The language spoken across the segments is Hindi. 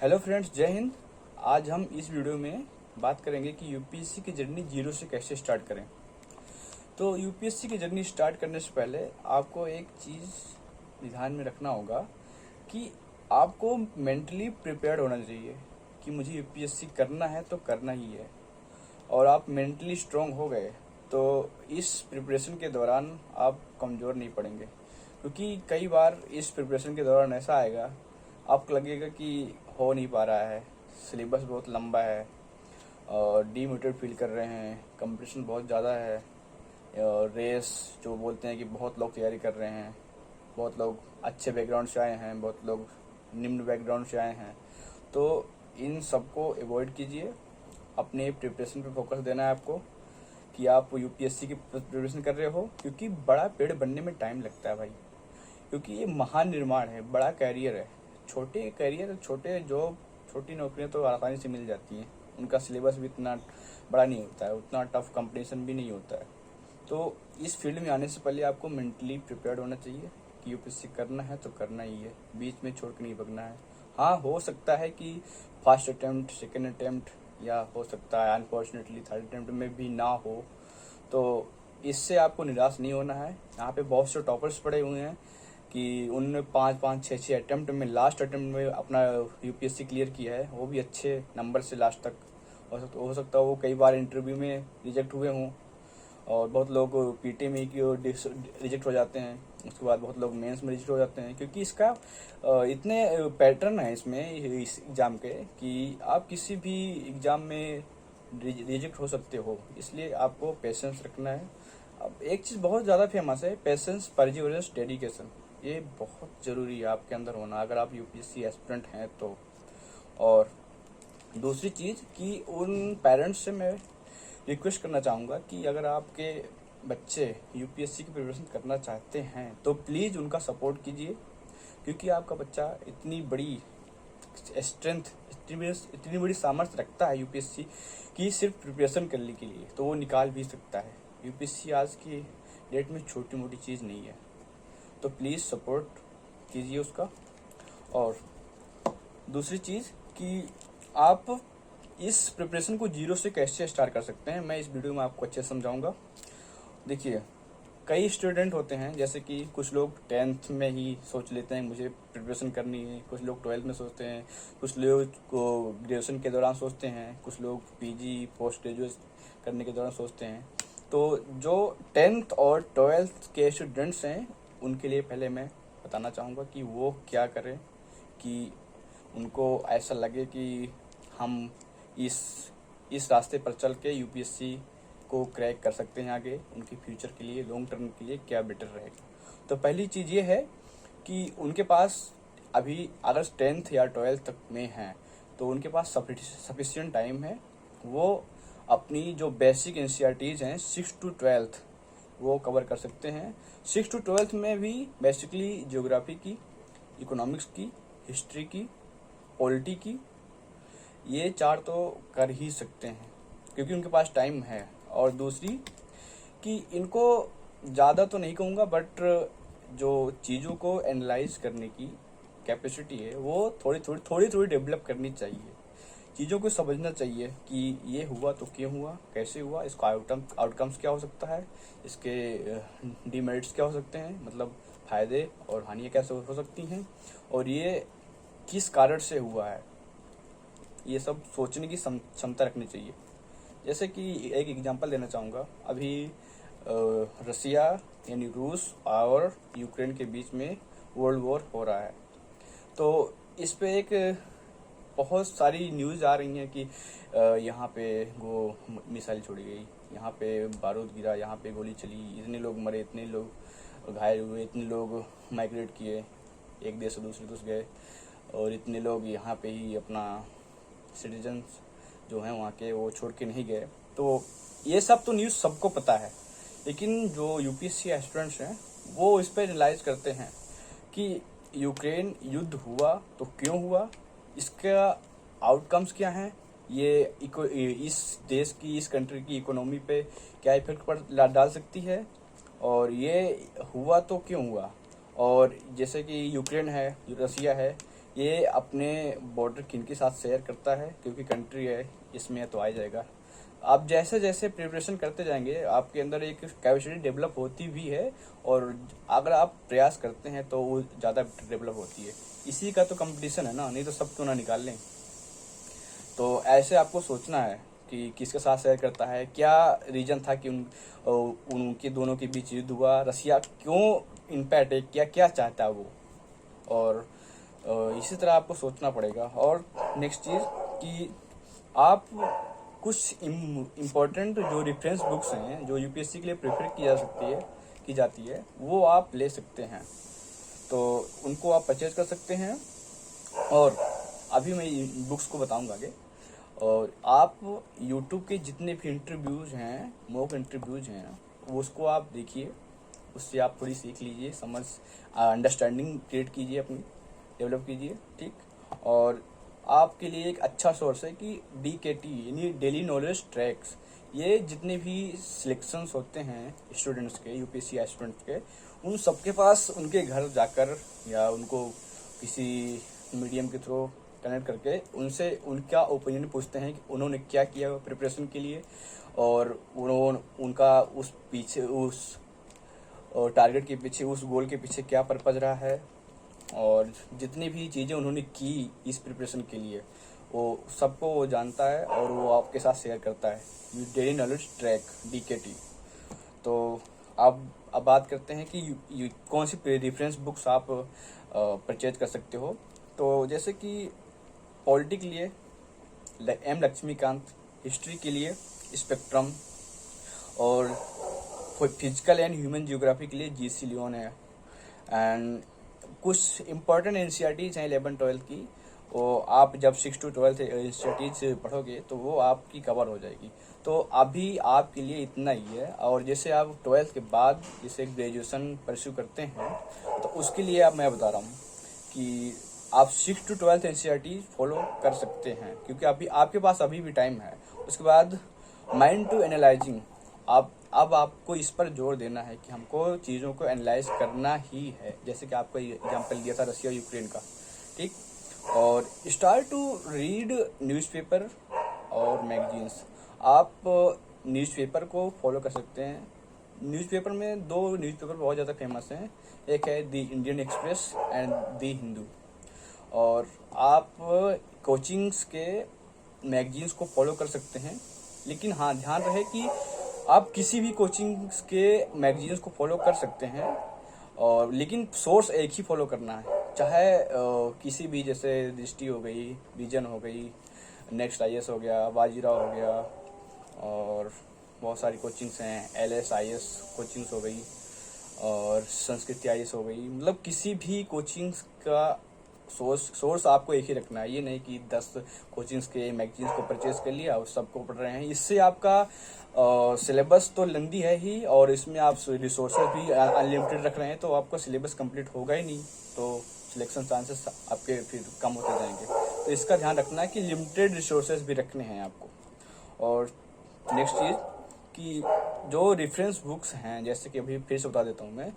हेलो फ्रेंड्स, जय हिंद। आज हम इस वीडियो में बात करेंगे कि यूपीएससी की जर्नी जीरो से कैसे स्टार्ट करें। तो यूपीएससी की जर्नी स्टार्ट करने से पहले आपको एक चीज़ ध्यान में रखना होगा कि आपको मेंटली प्रिपेयर्ड होना चाहिए कि मुझे यूपीएससी करना है तो करना ही है। और आप मेंटली स्ट्रांग हो गए तो इस प्रिपरेशन के दौरान आप कमज़ोर नहीं पड़ेंगे, क्योंकि कई बार इस प्रिपरेशन के दौरान ऐसा आएगा आपको लगेगा कि हो नहीं पा रहा है, सिलेबस बहुत लंबा है और डीमोटिवेट फील कर रहे हैं, कंपटीशन बहुत ज़्यादा है और रेस जो बोलते हैं कि बहुत लोग तैयारी कर रहे हैं, बहुत लोग अच्छे बैकग्राउंड से आए हैं, बहुत लोग निम्न बैकग्राउंड से आए हैं। तो इन सबको अवॉइड कीजिए, अपने प्रिपरेशन पे फोकस देना है आपको कि आप यूपीएससी की प्रिपरेशन कर रहे हो, क्योंकि बड़ा पेड़ बनने में टाइम लगता है भाई। क्योंकि ये महान निर्माण है, बड़ा कैरियर है। छोटे कैरियर, छोटे जॉब, छोटी नौकरियां तो आसानी से मिल जाती हैं, उनका सिलेबस भी इतना बड़ा नहीं होता है, उतना टफ कंपटीशन भी नहीं होता है। तो इस फील्ड में आने से पहले आपको मेंटली प्रिपेयर्ड होना चाहिए कि यूपीएससी करना है तो करना ही है, बीच में छोड़ के नहीं भगना है। हाँ, हो सकता है कि फर्स्ट अटेम्प्ट, सेकेंड अटेम्प्ट या हो सकता है अनफॉर्चुनेटली थर्ड अटेम्प्ट में भी ना हो, तो इससे आपको निराश नहीं होना है। यहाँ पे बहुत से टॉपर्स पड़े हुए हैं कि उन्होंने 5-5, 6-6 अटेम्प्ट में, लास्ट अटेम्प्ट में अपना यूपीएससी क्लियर किया है, वो भी अच्छे नंबर से लास्ट तक। हो सकता है वो कई बार इंटरव्यू में रिजेक्ट हुए हों, और बहुत लोग पीटी में रिजेक्ट हो जाते हैं, उसके बाद बहुत लोग मेंस में रिजेक्ट हो जाते हैं, क्योंकि इसका इतने पैटर्न है इसमें, इस एग्ज़ाम के, कि आप किसी भी एग्ज़ाम में रिजेक्ट हो सकते हो। इसलिए आपको पेशेंस रखना है। अब एक चीज़ बहुत ज़्यादा फेमस है, पेशेंस, परसिवरेंस, डेडिकेशन। ये बहुत ज़रूरी है आपके अंदर होना अगर आप यूपीएससी एस्पिरेंट हैं तो। और दूसरी चीज़ कि उन पेरेंट्स से मैं रिक्वेस्ट करना चाहूँगा कि अगर आपके बच्चे यूपीएससी की प्रिपरेशन करना चाहते हैं तो प्लीज़ उनका सपोर्ट कीजिए, क्योंकि आपका बच्चा इतनी बड़ी स्ट्रेंथ, इतनी बड़ी सामर्थ्य रखता है यूपीएससी की सिर्फ प्रिपरेशन करने के लिए, तो वो निकाल भी सकता है। यूपीएससी आज की डेट में छोटी मोटी चीज़ नहीं है, तो प्लीज़ सपोर्ट कीजिए उसका। और दूसरी चीज़ कि आप इस प्रिपरेशन को जीरो से कैसे स्टार्ट कर सकते हैं, मैं इस वीडियो में आपको अच्छे से समझाऊंगा। देखिए, कई स्टूडेंट होते हैं, जैसे कि कुछ लोग 10th में ही सोच लेते हैं मुझे प्रिपरेशन करनी है, कुछ लोग 12th में सोचते हैं, कुछ लोग को ग्रेजुएशन के दौरान सोचते हैं, कुछ लोग पीजी पोस्ट ग्रेजुएट करने के दौरान सोचते हैं। तो जो 10th और 12th के स्टूडेंट्स हैं उनके लिए पहले मैं बताना चाहूँगा कि वो क्या करें कि उनको ऐसा लगे कि हम इस रास्ते पर चल के यूपीएससी को क्रैक कर सकते हैं। आगे उनके फ्यूचर के लिए, लॉन्ग टर्म के लिए क्या बेटर रहेगा। तो पहली चीज़ ये है कि उनके पास अभी अगर 10th या 12th तक में हैं तो उनके पास सफिशिएंट टाइम है। वो अपनी जो बेसिक एनसीईआरटीज़ हैं 6 to 12th वो कवर कर सकते हैं। 6 to 12th में भी बेसिकली ज्योग्राफी की, इकोनॉमिक्स की, हिस्ट्री की, पॉलिटी की, ये 4 तो कर ही सकते हैं क्योंकि उनके पास टाइम है। और दूसरी कि इनको ज़्यादा तो नहीं कहूँगा, बट जो चीज़ों को एनालाइज करने की कैपेसिटी है वो थोड़ी डेवलप करनी चाहिए। चीज़ों को समझना चाहिए कि ये हुआ तो क्यों हुआ, कैसे हुआ, इसका आउटकम्स क्या हो सकता है, इसके डीमेरिट्स क्या हो सकते हैं, मतलब फ़ायदे और हानियाँ कैसे हो सकती हैं, और ये किस कारण से हुआ है। ये सब सोचने की क्षमता रखनी चाहिए। जैसे कि एक एग्जांपल देना चाहूँगा, अभी रसिया यानी रूस और यूक्रेन के बीच में वर्ल्ड वॉर हो रहा है। तो इस पे एक बहुत सारी न्यूज़ आ रही हैं कि यहाँ पे वो मिसाइल छोड़ी गई, यहाँ पे बारूद गिरा, यहाँ पे गोली चली, इतने लोग मरे, इतने लोग घायल हुए, इतने लोग माइग्रेट किए, एक देश से दूसरे देश गए, और इतने लोग यहाँ पे ही अपना सिटीजन्स जो हैं वहाँ के वो छोड़ के नहीं गए। तो ये सब तो न्यूज़ सबको पता है, लेकिन जो यूपीएससी एस्पिरेंट्स हैं वो इस पर रियलाइज करते हैं कि यूक्रेन युद्ध हुआ तो क्यों हुआ, इसका आउटकम्स क्या हैं, ये इस देश की, इस कंट्री की इकोनॉमी पे क्या इफेक्ट डाल सकती है, और ये हुआ तो क्यों हुआ। और जैसे कि यूक्रेन है, रसिया है, ये अपने बॉर्डर किन के साथ शेयर करता है, क्योंकि कंट्री है इसमें तो आ ही जाएगा। आप जैसे जैसे प्रिपरेशन करते जाएंगे आपके अंदर एक कैपेसिटी डेवलप होती भी है, और अगर आप प्रयास करते हैं तो वो ज़्यादा डेवलप होती है। इसी का तो कंपटीशन है ना, नहीं तो सब क्यों ना निकाल लें। तो ऐसे आपको सोचना है कि किसके साथ शेयर करता है, क्या रीजन था कि उनके दोनों के बीच युद्ध हुआ, रसिया क्यों इन पे अटैक किया, क्या चाहता है वो। और इसी तरह आपको सोचना पड़ेगा। और नेक्स्ट चीज़ कि आप कुछ इम्पोर्टेंट जो रेफरेंस बुक्स हैं जो यूपीएससी के लिए प्रेफर की जाती है वो आप ले सकते हैं, तो उनको आप परचेज कर सकते हैं। और अभी मैं बुक्स को बताऊंगा आगे। और आप यूट्यूब के जितने भी इंटरव्यूज़ हैं, मॉक इंटरव्यूज़ हैं, वो उसको आप देखिए, उससे आप थोड़ी सीख लीजिए, समझ अंडरस्टैंडिंग क्रिएट कीजिए, अपनी डेवलप कीजिए, ठीक। और आपके लिए एक अच्छा सोर्स है कि DKT यानी डेली नॉलेज ट्रैक्स। ये जितने भी सिलेक्शंस होते हैं स्टूडेंट्स के, यूपीएससी एस्पिरेंट्स के, उन सबके पास उनके घर जाकर या उनको किसी मीडियम के थ्रू कनेक्ट करके उनसे उनका ओपिनियन पूछते हैं कि उन्होंने क्या किया प्रिपरेशन के लिए, और उनका उस टारगेट के पीछे, उस गोल के पीछे क्या पर्पज रहा है, और जितनी भी चीज़ें उन्होंने की इस प्रिपरेशन के लिए वो सबको वो जानता है और वो आपके साथ शेयर करता है। Daily knowledge track DKT। तो अब बात करते हैं कि कौन सी रेफरेंस बुक्स आप परचेज कर सकते हो। तो जैसे कि पॉलिटी के लिए M लक्ष्मीकांत, हिस्ट्री के लिए स्पेक्ट्रम, और फिजिकल एंड ह्यूमन जियोग्राफी के लिए GC लियोन है। एंड कुछ इम्पोर्टेंट NCERTs हैं 11-12 की, वो आप जब 6 to 12 NCERTs पढ़ोगे तो वो आपकी कवर हो जाएगी। तो अभी आपके लिए इतना ही है। और जैसे आप 12th के बाद जैसे ग्रेजुएशन परस्यू करते हैं तो उसके लिए अब मैं बता रहा हूँ कि आप 6 to 12 NCERT फॉलो कर सकते हैं, क्योंकि अभी आपके पास अभी भी टाइम है। उसके बाद माइंड टू एनालाइजिंग, अब आपको इस पर जोर देना है कि हमको चीज़ों को एनालाइज करना ही है। जैसे कि आपको एग्जांपल दिया था रसिया यूक्रेन का, ठीक। और स्टार्ट टू रीड न्यूज़पेपर और मैगजीन्स। आप न्यूज़पेपर को फॉलो कर सकते हैं। न्यूज़पेपर में 2 न्यूज़पेपर बहुत ज़्यादा फेमस हैं, एक है the Indian express and the Hindu. और आप कोचिंग्स के मैगजीन्स को फॉलो कर सकते हैं, लेकिन हाँ ध्यान रहे कि आप किसी भी कोचिंग्स के मैगजीन्स को फॉलो कर सकते हैं, और लेकिन सोर्स एक ही फॉलो करना है। चाहे किसी भी, जैसे दृष्टि हो गई, विजन हो गई, नेक्स्ट IAS हो गया, बाजीराव हो गया, और बहुत सारी कोचिंग्स हैं, LS IAS कोचिंग्स हो गई, और संस्कृत IAS हो गई। मतलब किसी भी कोचिंग्स का सोर्स आपको एक ही रखना है। ये नहीं कि 10 कोचिंग्स के मैगजीन्स को परचेज कर लिया और सबको पढ़ रहे हैं। इससे आपका सिलेबस तो लंबी है ही, और इसमें आप रिसोर्सेज भी अनलिमिटेड रख रहे हैं, तो आपका सिलेबस कंप्लीट होगा ही नहीं, तो सिलेक्शन चांसेस आपके फिर कम होते जाएंगे। तो इसका ध्यान रखना है कि लिमिटेड रिसोर्सेज भी रखने हैं आपको। और नेक्स्ट चीज़ कि जो रेफरेंस बुक्स हैं, जैसे कि अभी फिर से बता देता हूँ मैं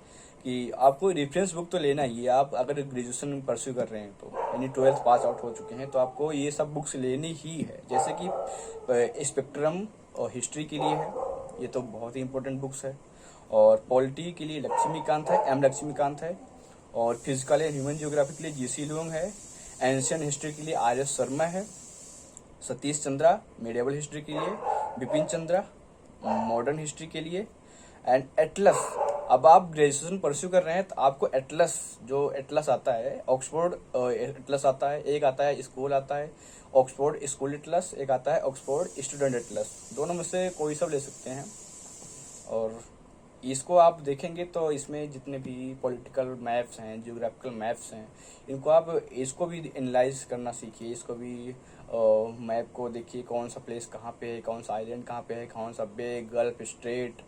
कि आपको रेफरेंस बुक तो लेना ही है। आप अगर ग्रेजुएशन परस्यू कर रहे हैं तो, यानी 12th पास आउट हो चुके हैं, तो आपको ये सब बुक्स लेनी ही है। जैसे कि स्पेक्ट्रम और हिस्ट्री के लिए है, ये तो बहुत ही इंपॉर्टेंट बुक्स है। और पॉलिटी के लिए लक्ष्मीकांत है, M लक्ष्मीकांत है। और फिजिकल एंड ह्यूमन जियोग्राफी के लिए GC लियोन है। एंशियंट हिस्ट्री के लिए RS शर्मा है। सतीश चंद्रा मेडिएवल हिस्ट्री के लिए, बिपिन चंद्रा मॉडर्न हिस्ट्री के लिए, एंड एटलस। अब आप ग्रेजुएशन परस्यू कर रहे हैं तो आपको एटलस, जो एटलस आता है, ऑक्सफोर्ड एटलस आता है, एक आता है स्कूल आता है ऑक्सफोर्ड स्कूल एटलस, एक आता है ऑक्सफोर्ड स्टूडेंट एटलस। दोनों में से कोई सब ले सकते हैं। और इसको आप देखेंगे तो इसमें जितने भी पॉलिटिकल मैप्स हैं, जियोग्राफिकल मैप्स हैं, इनको आप इसको भी एनालाइज करना सीखिए। इसको भी मैप को देखिए, कौन सा प्लेस कहाँ पे है, कौन सा आइलैंड कहाँ पे है, कौन सा बे, गल्फ स्ट्रेट,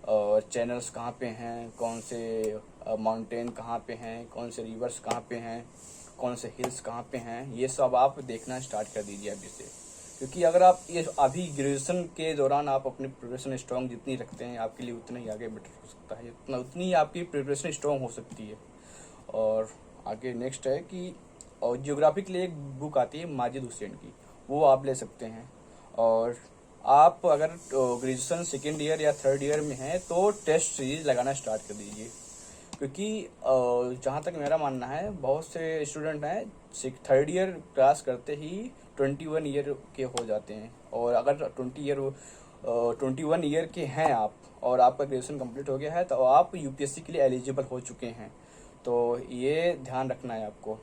चैनल्स कहाँ पे हैं, कौन से माउंटेन कहाँ पे हैं, कौन से रिवर्स कहाँ पे हैं, कौन से हिल्स कहाँ पे हैं। ये सब आप देखना स्टार्ट कर दीजिए अभी से, क्योंकि अगर आप ये अभी ग्रेजुएशन के दौरान आप अपनी प्रिपरेशन स्ट्रॉन्ग जितनी रखते हैं, आपके लिए उतना ही आगे बेटर हो सकता है, उतनी ही आपकी प्रिपरेशन स्ट्रॉन्ग हो सकती है। और आगे नेक्स्ट है कि और ज्योग्राफी के लिए एक बुक आती है माजिद हुसैन की, वो आप ले सकते हैं। और आप अगर ग्रेजुएशन सेकेंड ईयर या थर्ड ईयर में हैं तो टेस्ट सीरीज लगाना स्टार्ट कर दीजिए, क्योंकि जहाँ तक मेरा मानना है बहुत से स्टूडेंट हैं थर्ड ईयर क्लास करते ही 21 ईयर के हो जाते हैं। और अगर 21 ईयर के हैं आप और आपका ग्रेजुएशन कंप्लीट हो गया है तो आप यूपीएससी के लिए एलिजिबल हो चुके हैं। तो ये ध्यान रखना है आपको,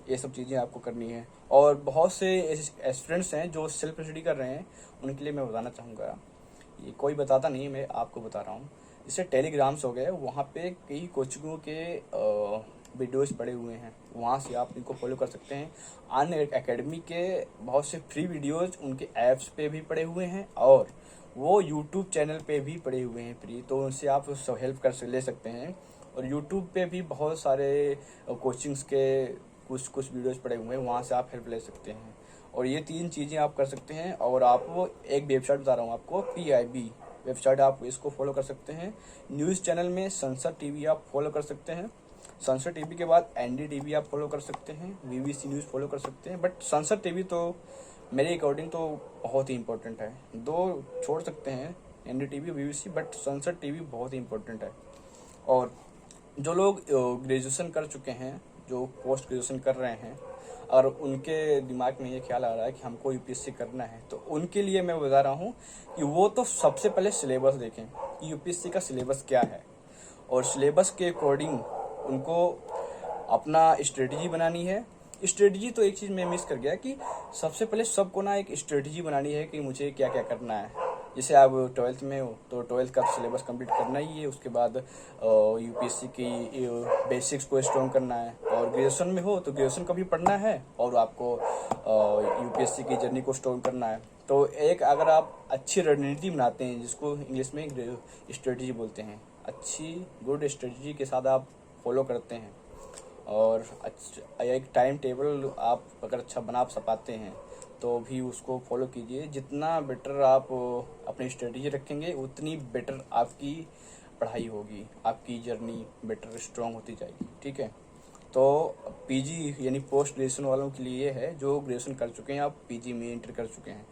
ये सब चीज़ें आपको करनी है। और बहुत से एस्पिरेंट्स हैं जो सेल्फ स्टडी कर रहे हैं, उनके लिए मैं बताना चाहूँगा, ये कोई बताता नहीं, मैं आपको बता रहा हूँ। जैसे टेलीग्राम्स हो गए, वहाँ पे कई कोचिंगों के वीडियोस पड़े हुए हैं, वहाँ से आप इनको फॉलो कर सकते हैं। अन एकेडमी के बहुत से फ्री वीडियोस उनके ऐप्स पे भी पड़े हुए हैं और वो यूट्यूब चैनल पे भी पड़े हुए हैं फ्री, तो उनसे आप हेल्प ले सकते हैं। और यूट्यूब पे भी बहुत सारे कोचिंग्स के कुछ वीडियोस पड़े हुए हैं, वहाँ से आप हेल्प ले सकते हैं। और ये 3 चीज़ें आप कर सकते हैं। और आप एक वेबसाइट बता रहा हूँ आपको, PIB वेबसाइट, आप इसको फॉलो कर सकते हैं। न्यूज़ चैनल में संसद टीवी आप फॉलो कर सकते हैं। संसद टीवी के बाद NDTV आप फॉलो कर सकते हैं, BBC न्यूज़ फॉलो कर सकते हैं। बट संसद टीवी तो मेरे अकॉर्डिंग तो बहुत ही इंपॉर्टेंट है, 2 छोड़ सकते हैं, NDTV BBC, बट संसद टीवी बहुत ही इंपॉर्टेंट है। और जो लोग ग्रेजुएशन कर चुके हैं, जो पोस्ट ग्रेजुएशन कर रहे हैं और उनके दिमाग में ये ख्याल आ रहा है कि हमको यूपीएससी करना है, तो उनके लिए मैं बता रहा हूँ कि वो तो सबसे पहले सिलेबस देखें कि यूपीएससी का सिलेबस क्या है, और सिलेबस के अकॉर्डिंग उनको अपना स्ट्रेटजी बनानी है। स्ट्रेटजी तो एक चीज़ मैं मिस कर गया कि सबसे पहले सबको ना एक स्ट्रेटजी बनानी है कि मुझे क्या क्या करना है। जैसे आप 12th में हो तो 12th का सिलेबस कंप्लीट करना ही है, उसके बाद यूपीएससी की बेसिक्स को स्ट्रॉन्ग करना है। और ग्रेजुएशन में हो तो ग्रेजुएशन का भी पढ़ना है और आपको यूपीएससी की जर्नी को स्ट्रॉन्ग करना है। तो एक अगर आप अच्छी रणनीति बनाते हैं, जिसको इंग्लिश में स्ट्रेटजी बोलते हैं, अच्छी गुड स्ट्रेटजी के साथ आप फॉलो करते हैं और एक टाइम टेबल आप अगर अच्छा बना पाते हैं तो भी उसको फॉलो कीजिए। जितना बेटर आप अपनी स्ट्रेटजी रखेंगे उतनी बेटर आपकी पढ़ाई होगी, आपकी जर्नी बेटर स्ट्रॉन्ग होती जाएगी। ठीक है, तो पीजी यानी पोस्ट ग्रेजुएशन वालों के लिए है, जो ग्रेजुएशन कर चुके हैं, आप पीजी में एंटर कर चुके हैं,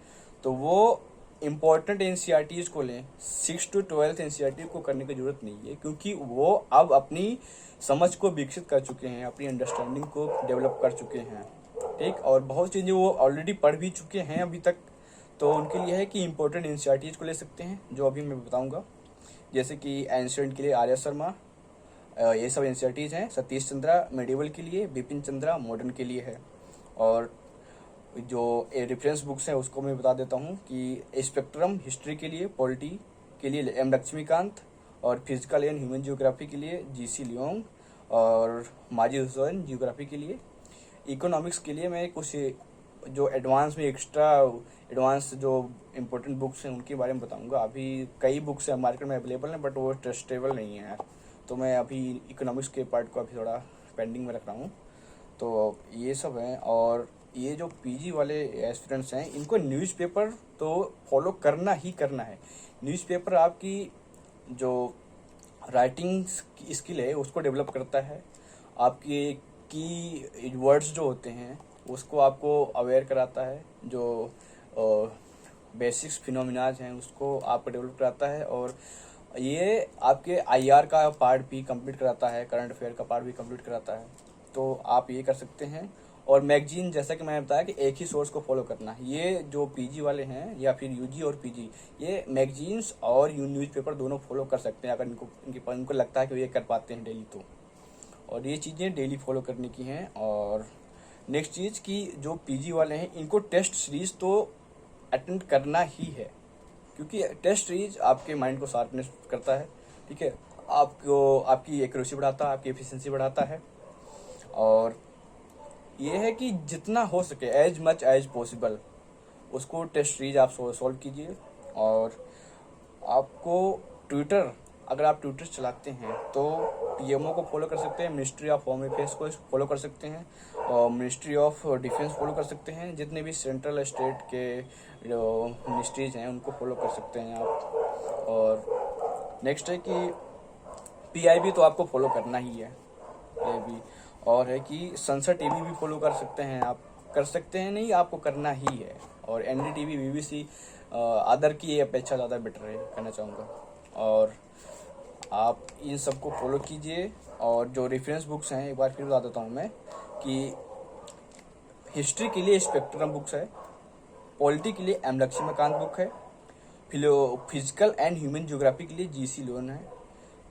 तो वो इम्पॉर्टेंट एनसीईआरटीज को लें। 6 to 12 एनसीईआरटी को करने की जरूरत नहीं है, क्योंकि वो अब अपनी समझ को विकसित कर चुके हैं, अपनी अंडरस्टैंडिंग को डेवलप कर चुके हैं। ठीक, और बहुत चीज़ें वो ऑलरेडी पढ़ भी चुके हैं अभी तक, तो उनके लिए है कि इम्पोर्टेंट एनसीईआरटीज को ले सकते हैं, जो अभी मैं बताऊंगा। जैसे कि एंशिएंट के लिए आर्य शर्मा, ये सब एनसीईआरटीज हैं। सतीश चंद्रा मेडिवल के लिए, बिपिन चंद्रा मॉडर्न के लिए है। और जो रेफरेंस बुक्स हैं उसको मैं बता देता हूँ कि स्पेक्ट्रम हिस्ट्री के लिए, पॉलिटी के लिए M लक्ष्मीकांत, और फिजिकल एंड ह्यूमन जियोग्राफी के लिए GC लियोंग, और माजिद हुसैन जियोग्राफी के लिए। इकोनॉमिक्स के लिए मैं कुछ जो एडवांस में एडवांस जो इम्पोर्टेंट बुक्स हैं उनके बारे में बताऊंगा। अभी कई बुक्स हैं मार्केट में अवेलेबल हैं, बट वो ट्रस्टेबल नहीं है, तो मैं अभी इकोनॉमिक्स के पार्ट को अभी थोड़ा पेंडिंग में रख रहा हूँ। तो ये सब हैं। और ये जो पीजी वाले एस्पिरेंट्स हैं, इनको न्यूज़पेपर तो फॉलो करना ही करना है। न्यूज़पेपर आपकी जो राइटिंग स्किल है उसको डेवलप करता है, आपकी की वर्ड्स जो होते हैं उसको आपको अवेयर कराता है, जो बेसिक्स फिनोमिनाज हैं उसको आपको डेवलप कराता है। और ये आपके IR का पार्ट भी कंप्लीट कराता है, करंट अफेयर का पार्ट भी कंप्लीट कराता है। तो आप ये कर सकते हैं। और मैगजीन, जैसा कि मैंने बताया कि एक ही सोर्स को फॉलो करना है। ये जो पीजी वाले हैं या फिर यूजी और पीजी, ये मैगजीन्स और न्यूज़पेपर दोनों फॉलो कर सकते हैं, अगर इनको लगता है कि ये कर पाते हैं डेली तो। और ये चीज़ें डेली फॉलो करने की हैं। और नेक्स्ट चीज़ कि जो पीजी वाले हैं इनको टेस्ट सीरीज तो अटेंड करना ही है, क्योंकि टेस्ट सीरीज आपके माइंड को शार्पनेस करता है। ठीक है, आपको आपकी एक्यूरेसी बढ़ाता है, आपकी एफिशिएंसी बढ़ाता है। और ये है कि जितना हो सके एज मच एज पॉसिबल उसको टेस्ट सीरीज आप सॉल्व कीजिए। और आपको ट्विटर, अगर आप ट्विटर चलाते हैं तो PMO को फॉलो कर सकते हैं, मिनिस्ट्री ऑफ होम अफेयर्स को फॉलो कर सकते हैं, और मिनिस्ट्री ऑफ डिफेंस फॉलो कर सकते हैं। जितने भी सेंट्रल स्टेट के जो मिनिस्ट्रीज हैं उनको फॉलो कर सकते हैं आप। और नेक्स्ट है कि PIB तो आपको फॉलो करना ही है, PIB। और है कि संसद टीवी भी फॉलो कर सकते हैं आप, कर सकते हैं नहीं, आपको करना ही है। और एनडीटीवी, बीबीसी अदर की अपेक्षा ज़्यादा बेटर है कहना चाहूँगा। और आप इन सबको फॉलो कीजिए। और जो रेफरेंस बुक्स हैं एक बार फिर बता देता हूँ मैं कि हिस्ट्री के लिए स्पेक्ट्रम बुक्स है, पॉलिटी के लिए एम लक्ष्मीकांत बुक है, फिजिकल एंड ह्यूमन ज्योग्राफी के लिए जीसी लोन है,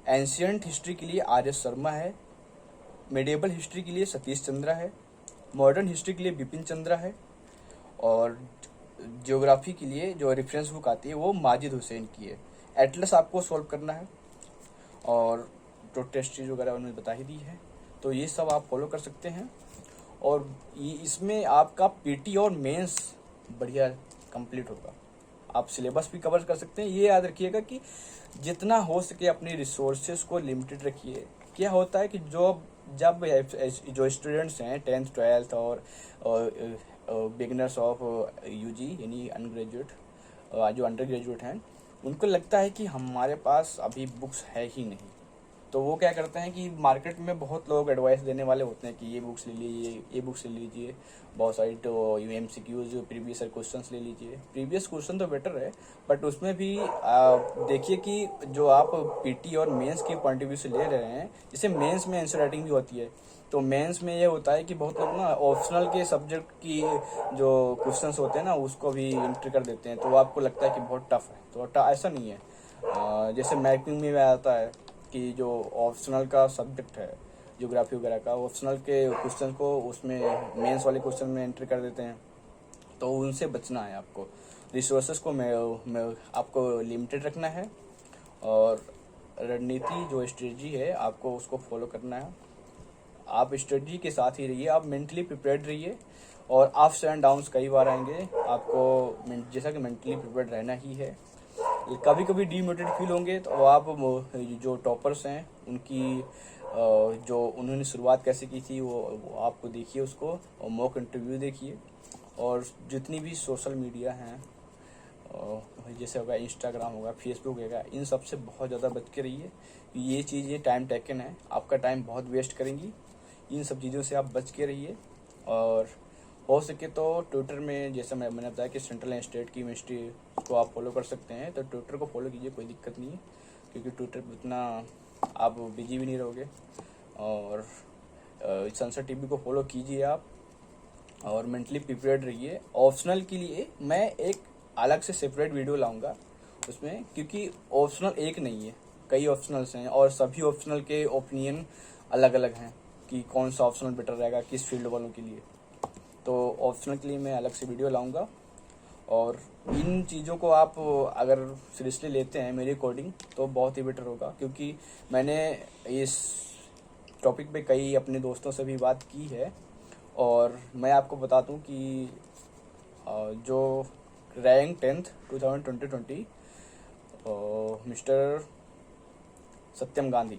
एंशियंट हिस्ट्री के लिए आर एस शर्मा है, मेडिएवल हिस्ट्री के लिए सतीश चंद्रा है, मॉडर्न हिस्ट्री के लिए बिपिन चंद्रा है, और ज्योग्राफी के लिए जो रेफरेंस बुक आती है वो माजिद हुसैन की है। एटलस आपको सॉल्व करना है और जो टेस्ट सीरीज वगैरह उन्होंने बता ही दी है, तो ये सब आप फॉलो कर सकते हैं। और ये इसमें आपका पीटी और मेंस बढ़िया कंप्लीट होगा। आप सिलेबस भी कवर कर सकते हैं। ये याद रखिएगा कि जितना हो सके अपनी रिसोर्सेज को लिमिटेड रखिए। क्या होता है कि जब जो स्टूडेंट्स हैं 10th 12th और बिगिनर्स ऑफ यूजी यानी अनग्रेजुएट, जो अंडर ग्रेजुएट हैं, उनको लगता है कि हमारे पास अभी बुक्स है ही नहीं, तो वो क्या करते हैं कि मार्केट में बहुत लोग एडवाइस देने वाले होते हैं कि ये बुक्स ले लीजिए, ये बुक्स ले लीजिए, बहुत सारी तो MCQs प्रीवियस क्वेश्चंस ले लीजिए। प्रीवियस क्वेश्चन तो बेटर है, बट उसमें भी देखिए कि जो आप पीटी और मेंस के पॉइंट ऑफ व्यू से ले रहे हैं, जैसे मेंस में आंसर राइटिंग भी होती है, तो मेंस में ये होता है कि बहुत लोग ना ऑप्शनल के सब्जेक्ट की जो क्वेश्चंस होते हैं ना उसको भी एंट्री कर देते हैं, तो आपको लगता है कि बहुत टफ है, तो ऐसा नहीं है। जैसे मैपिंग में आता है कि जो ऑप्शनल का सब्जेक्ट है ज्योग्राफी वगैरह का, ऑप्शनल के क्वेश्चन को उसमें मेंस वाले क्वेश्चन में एंट्री कर देते हैं, तो उनसे बचना है आपको। रिसोर्सेज को मैं आपको लिमिटेड रखना है, और रणनीति जो स्ट्रेटजी है आपको उसको फॉलो करना है। आप स्ट्रेटजी के साथ ही रहिए, आप मेंटली प्रिपेयर्ड रहिए, और अप्स एंड डाउन्स कई बार आएंगे आपको, जैसा कि मेंटली प्रिपेयर्ड रहना ही है। कभी कभी डीमोटिवेट फील होंगे, तो आप जो टॉपर्स हैं उनकी जो उन्होंने शुरुआत कैसे की थी वो आपको देखिए उसको, और मॉक इंटरव्यू देखिए। और जितनी भी सोशल मीडिया हैं, जैसे होगा इंस्टाग्राम होगा, फेसबुक होगा, इन सब से बहुत ज़्यादा बच के रहिए। ये चीज़ें टाइम टेकन है, आपका टाइम बहुत वेस्ट करेंगी। इन सब चीज़ों से आप बच के रहिए। और हो सके तो ट्विटर में, जैसे मैंने बताया कि सेंट्रल एंड स्टेट की यूनिवर्सिटी को आप फॉलो कर सकते हैं, तो ट्विटर को फॉलो कीजिए, कोई दिक्कत नहीं है, क्योंकि ट्विटर पर उतना आप बिजी भी नहीं रहोगे। और संसद टीवी को फॉलो कीजिए आप, और मेंटली प्रिपेयर्ड रहिए। ऑप्शनल के लिए मैं एक अलग से सेपरेट वीडियो लाऊंगा उसमें, क्योंकि ऑप्शनल एक नहीं है, कई ऑप्शनल्स हैं, और सभी ऑप्शनल के ओपिनियन अलग अलग हैं कि कौन सा ऑप्शनल बेटर रहेगा किस फील्ड वालों के लिए। तो ऑप्शनल के लिए मैं अलग से वीडियो लाऊंगा। और इन चीज़ों को आप अगर सीरियसली लेते हैं मेरी अकॉर्डिंग, तो बहुत ही बेटर होगा, क्योंकि मैंने इस टॉपिक पे कई अपने दोस्तों से भी बात की है। और मैं आपको बता दूं कि जो रैंक 10th 2020 मिस्टर सत्यम गांधी,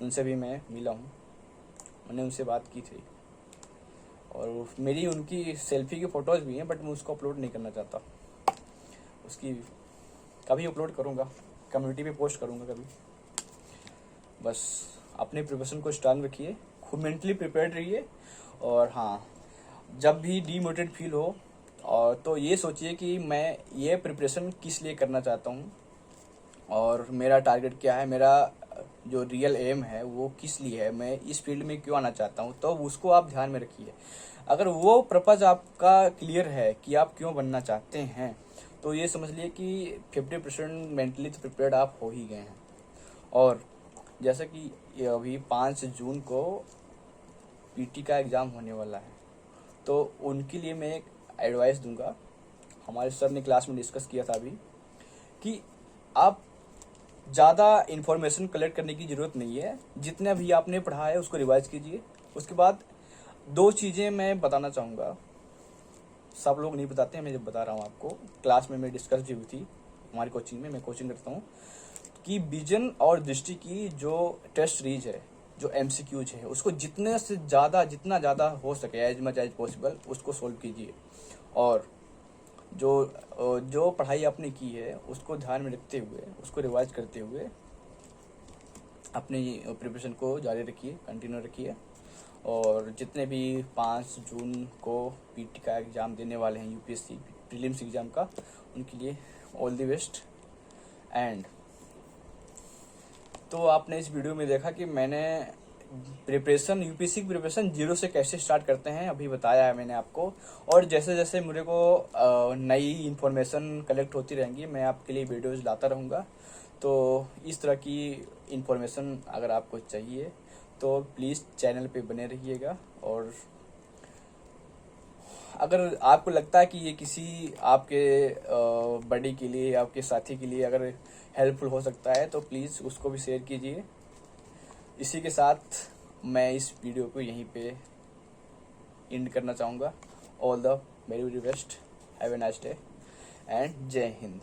उनसे भी मैं मिला हूँ, मैंने उनसे बात की थी, और मेरी उनकी सेल्फी की फ़ोटोज़ भी हैं, बट मैं उसको अपलोड नहीं करना चाहता। उसकी कभी अपलोड करूँगा, कम्युनिटी पे पोस्ट करूँगा कभी। बस अपने प्रिपरेशन को स्ट्रांग रखिए, खुद मेंटली प्रिपेयर्ड रहिए। और हाँ, जब भी डीमोटिवेट फील हो, और तो ये सोचिए कि मैं ये प्रिपरेशन किस लिए करना चाहता हूँ, और मेरा टारगेट क्या है, मेरा जो रियल एम है वो किस लिए है, मैं इस फील्ड में क्यों आना चाहता हूँ, तो उसको आप ध्यान में रखिए। अगर वो पर्पज़ आपका क्लियर है कि आप क्यों बनना चाहते हैं, तो ये समझ लिए कि 50% मेंटली तो प्रिपेयर्ड आप हो ही गए हैं। और जैसा कि ये अभी 5 जून को पीटी का एग्ज़ाम होने वाला है, तो उनके लिए मैं एक एडवाइस दूंगा। हमारे सर ने क्लास में डिस्कस किया था अभी कि आप ज़्यादा इन्फॉर्मेशन कलेक्ट करने की ज़रूरत नहीं है, जितना भी आपने पढ़ा है उसको रिवाइज कीजिए। उसके बाद 2 चीज़ें मैं बताना चाहूँगा, सब लोग नहीं बताते हैं, मैं जब बता रहा हूँ आपको, क्लास में मैं डिस्कस भी हुई थी हमारी कोचिंग में, मैं कोचिंग करता हूँ, कि विजन और दृष्टि की जो टेस्ट सीरीज है, जो MCQs है, उसको जितना ज़्यादा हो सके, एज मच एज पॉसिबल उसको सोल्व कीजिए। और जो पढ़ाई आपने की है उसको ध्यान में रखते हुए, उसको रिवाइज करते हुए अपनी प्रिपरेशन को जारी रखिए, कंटिन्यू रखिए। और जितने भी 5 जून को पीटी का एग्ज़ाम देने वाले हैं यूपीएससी प्रीलिम्स एग्ज़ाम का, उनके लिए ऑल द बेस्ट। एंड तो आपने इस वीडियो में देखा कि मैंने प्रिपरेशन यूपीएससी की प्रिपरेशन जीरो से कैसे स्टार्ट करते हैं अभी बताया है मैंने आपको। और जैसे जैसे मेरे को नई इन्फॉर्मेशन कलेक्ट होती रहेंगी मैं आपके लिए वीडियोज़ लाता रहूँगा। तो इस तरह की इन्फॉर्मेशन अगर आपको चाहिए तो प्लीज़ चैनल पे बने रहिएगा। और अगर आपको लगता है कि ये किसी आपके बड़ी के लिए, आपके साथी के लिए अगर हेल्पफुल हो सकता है तो प्लीज़ उसको भी शेयर कीजिए। इसी के साथ मैं इस वीडियो को यहीं पे एंड करना चाहूँगा। All the very very best, have a nice day and जय हिंद।